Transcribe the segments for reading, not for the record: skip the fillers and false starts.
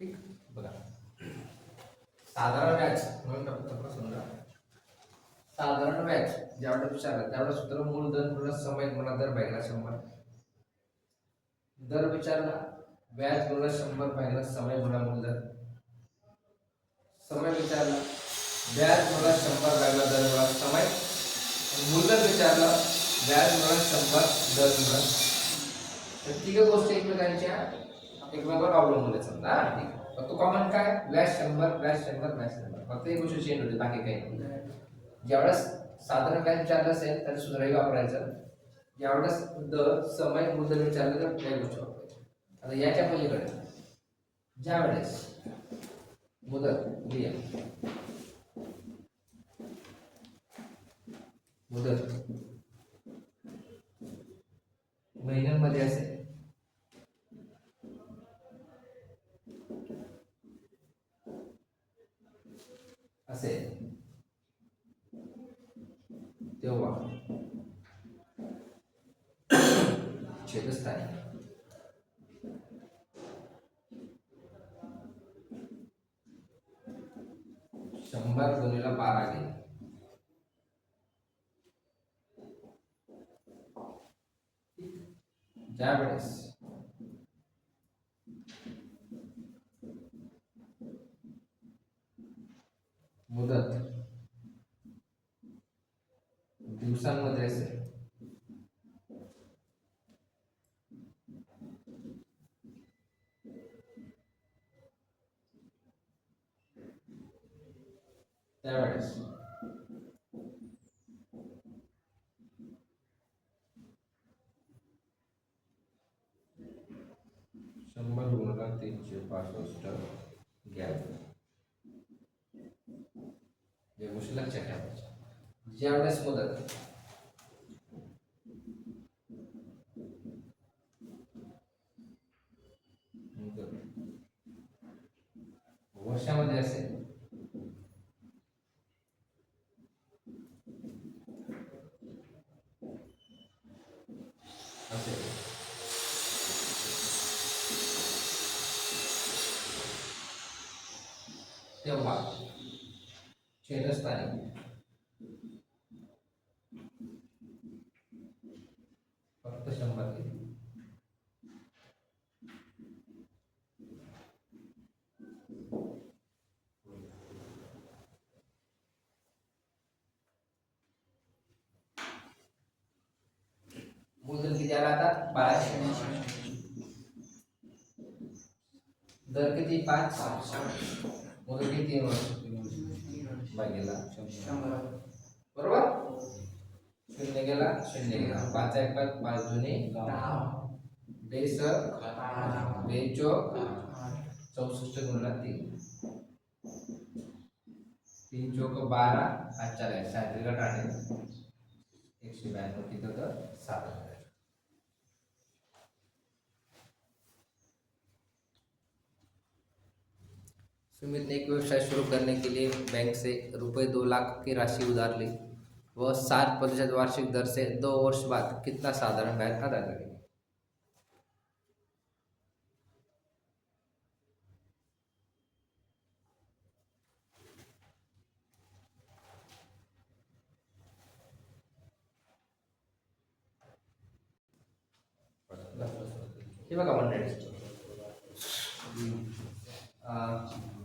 ठीक बघा, साधारण व्याज म्हणून समजा साधारण व्याज ज्यावेळेस विचारलं त्यावेळेस सूत्र मूलधन प्लस समय गुणा दर भागिले 100. दर विचारला व्याज गुणा 100 भागिले समय गुणा मूलधन. समय विचारला व्याज गुणा 100 भागिले दर गुणा समय. मूलधन विचारलं व्याज गुणा 100 दर गुणा. तर तिघ गोष्टी एकमेकांवर अवलंबून आहेत समजा. ठीक फक्त कॉमन काय व्याज 100 व्याज 100 व्याज 100 फक्त एक गोष्ट चेंज होते बाकी काही नाही. ज्यावेळेस साधारण व्याज विचारलं असेल तर सूत्रही वापरायचं. ज्यावेळेस दर समय मूलधन विचारलं तर काही गोष्ट वापरायची. आता याच्या पलीकडे ज्यावेळेस मुदत मुदत महिन्यांमध्ये असेल तेव्हा छेदस्थानी 100 गुणिले 12 घे. ज्यावेळेस मुदत दिवसांमध्ये असेल त्यावेळेस शंभर गुणिले 365 घ्यावे. या गोष्टी लक्षात ठेवायच्या. ज्यावेळेस मुदत वर्षामध्ये असेल तेव्हा छेदस्थानी फक्त 100 घे. मूलधन किती आला आता 1280. दर किती 5. मुदत किती 3 वर्ष भागिले 100 बरोबर. शून्य गेला 5 1 5 5 दुनी 10 बेस 2 64 गुणिले 3 3 चौक 12 5 4 आहे 7 गटाने 192 किती होतं 7. सुमित ने एक व्यवसाय शुरू करने के लिए बैंक से ₹2 लाख की राशि उधार ली. वह 7% वार्षिक दर से 2 वर्ष बाद कितना साधारण ब्याज अदा करेगी. हे बघा मंडळी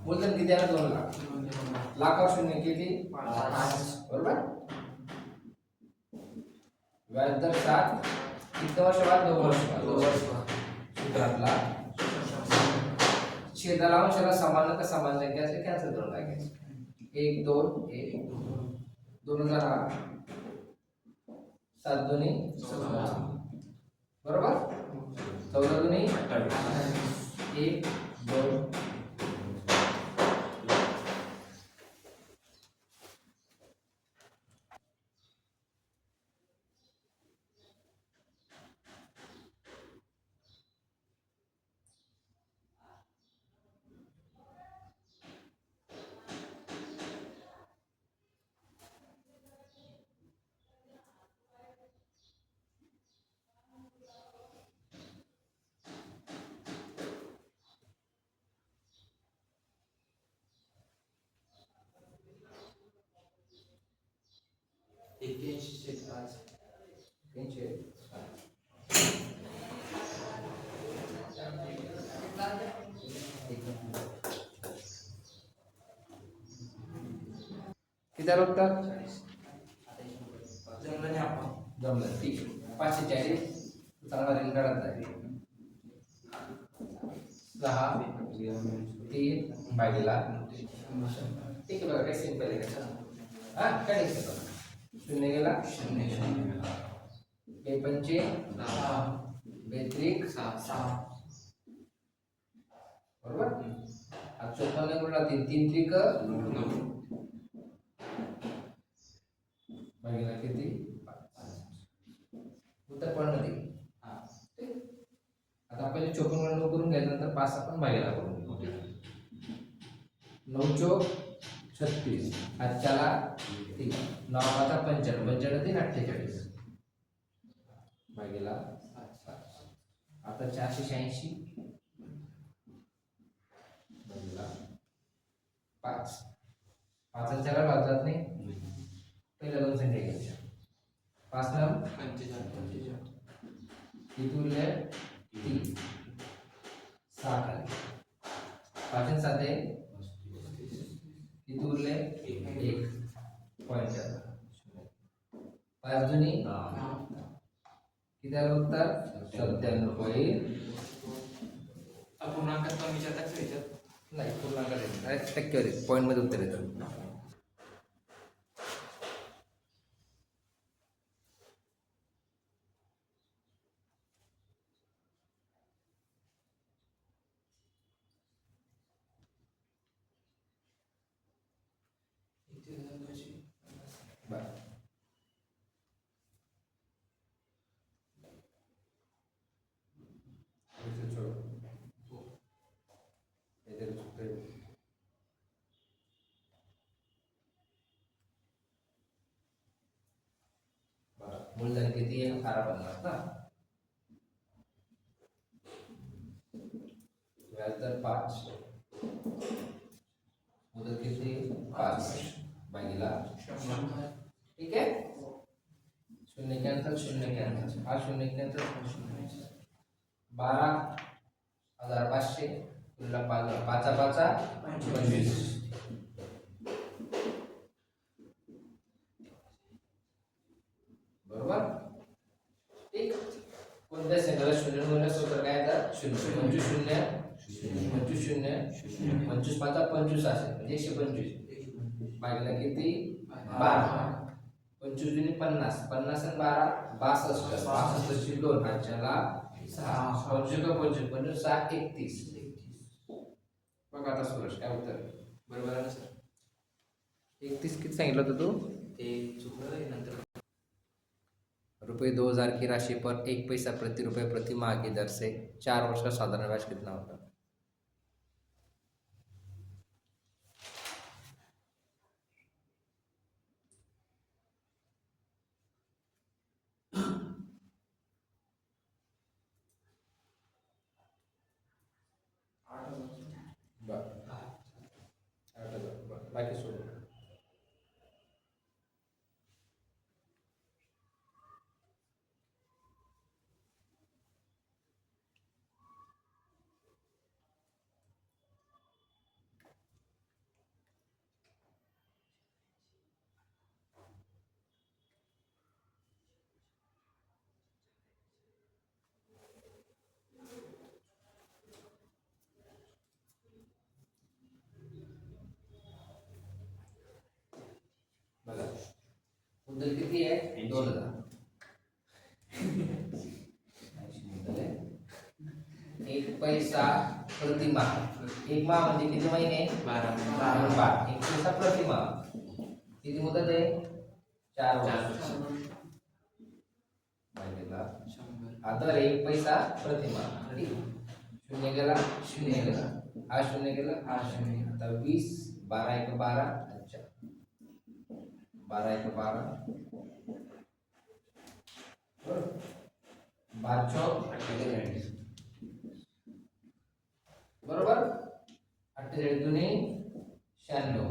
मूलधन किती आहे 2 लाख. लाखावर शून्य किती 5 बरोबर. व्याज दर 7 किती वर्ष बाद 2 वर्ष बाद 2 वर्ष सूत्रातला छेदाला अंशाला समान का समान संख्या असेल कॅन्सल करून टाकायचं. 1 2 1 2008 7 दुनी 14 बरोबर. 14 दुनी 1 2 किती आलं उत्तर? जमलं ठीक आहे. 540 चांगला रिंग काढत आहे. 6 3 भागीला ठीक आहे. बघा काय सिंपल आहे का? हा काय सिंपल. शून्य गेला बे पंचे 10 बे त्रिक 6 बरोबर. आता 54 गुणला 3 3 त्रिक 9 भागीला किती 5 उत्तर पडलं ते. आता आपण 54 गणना करून घ्यायनंतर 5 आपण भागीला करून घेऊ. 9 चौक 36 आजच्याला 3 9 आता 95 95 3 48 भागीला 5. आता 486 भागीला 5 5 च्याला भाग जात नाही. पहिल्या दोन संख्या घ्यायच्या. 5 9 45 किती उरले 3 6 खाली 5 आणि 7 किती उरले 1 पॉइंट 5 दुनी 9 किती आलं उत्तर 97 पॉइंट. पूर्णांकात कमीच्या टक्केवारीत नाही पूर्णांकात टक्केवारी पॉइंट मध्ये उत्तर येतं. मूलधन किती आहे 1850 ना. व्याजदर 5 मुदत किती 5 भागीला 100 ठीक आहे. शून्य कॅन्सल हा शून्य कॅन्सल 12,500 तुला 5 5 25 बरोबर. ठीक. कोणत्या संख्येला शून्य मूल्य सूत्र काय आहे? 0 25 0 25 0 25 5 25 असेल म्हणजे 125 भागीला किती 12 25 दुनी 50 50 आणि 12 62 62 ची 2 आजच्याला 6 25 25 25 6 31 बघा आता सुरेश काय उत्तर बरोबर आहे ना सर. 31 किती सांगितलं होतं तू? ते चुकलं नंतर रुपये 2000 की राशि पर 1 पैसा प्रति रुपये प्रति माह की दर से 4 वर्ष का साधारण ब्याज कितना होता? बाकी सोडून बघा मुद्दल किती आहे 2000 1 पैसा प्रति माह 1 माह म्हणजे किती महिने 12 1 पैसा प्रति माह किती मुदत आहे 4 वर्ष भागीला 100 आता 1 पैसा प्रति माह ठीक. शून्य गेला हा शून्य गेला हा शून्य. आता 20 12 1 12 अच्छा 12 1 12 12 चौक 48 बरोबर. 48 दुनी 96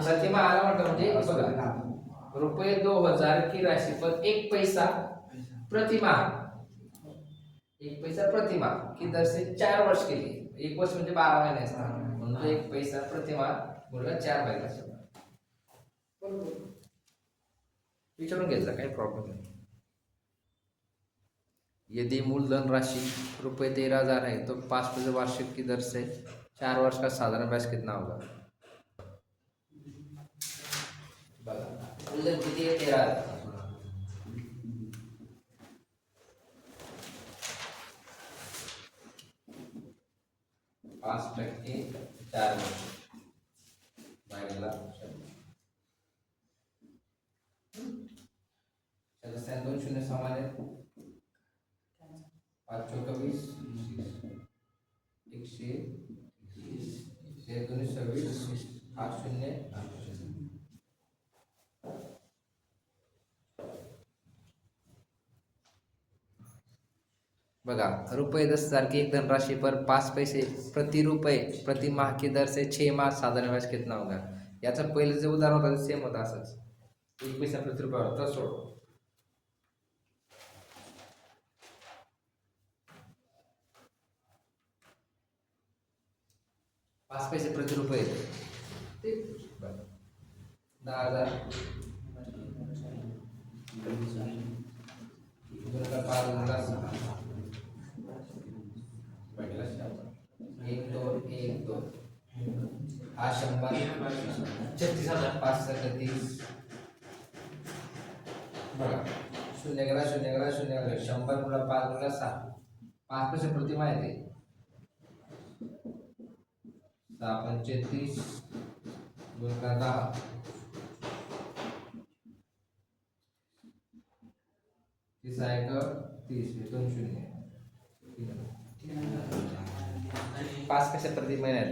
प्रतिमा आला म्हटलं म्हणजे बघा रुपये 2000 की राशि पर 1 पैसा प्रतिमाह, 1 पैसा प्रतिमाह की दर से 4 वर्ष के लिए, 1 वर्ष म्हणजे 12 महिने असतात, म्हणजे 1 पैसा प्रतिमाह गुणिले 4 भागिले 100. बरोबर विचारून घ्यायचा, काही प्रॉब्लेम नाही. यदि मूलधन राशि रुपये 13,000 है तो 5% वार्षिक की दर से 4 वर्ष का साधारण ब्याज कितना होगा? बघा मूलधन किती आहे? 13,000. 5% 4 वर्ष भागिले 100. सदस्यांना 2 शून्य समान आहेत. 5 चौका 20, 120, 26, 8 शून्य 8. बघा रुपये 10,000 की एक धनराशि पर 5 पैसे प्रति रुपये प्रति माह की दर से 6 माह साधारण व्याज कितना होगा? याचा पहिले जे उदाहरण होतं सेम होतं असंच, 1 पैसा प्रति रुपये होता. सोड 5 पैसे प्रति रुपये ते 10,000 गुणिले 5 गुणिले 6 भागिले 100. 1 2 1 2 हा 100 36,000 5 30. बघा शून्य गेला शून्य गेला शून्य गेला 100 गुणिले 5 गुणिले 6 5 पैसे प्रतिमाह येते. 6 पंचे 30 गुणिले 10 30 30 2 शून्य 5 पैसे प्रति महिन्यात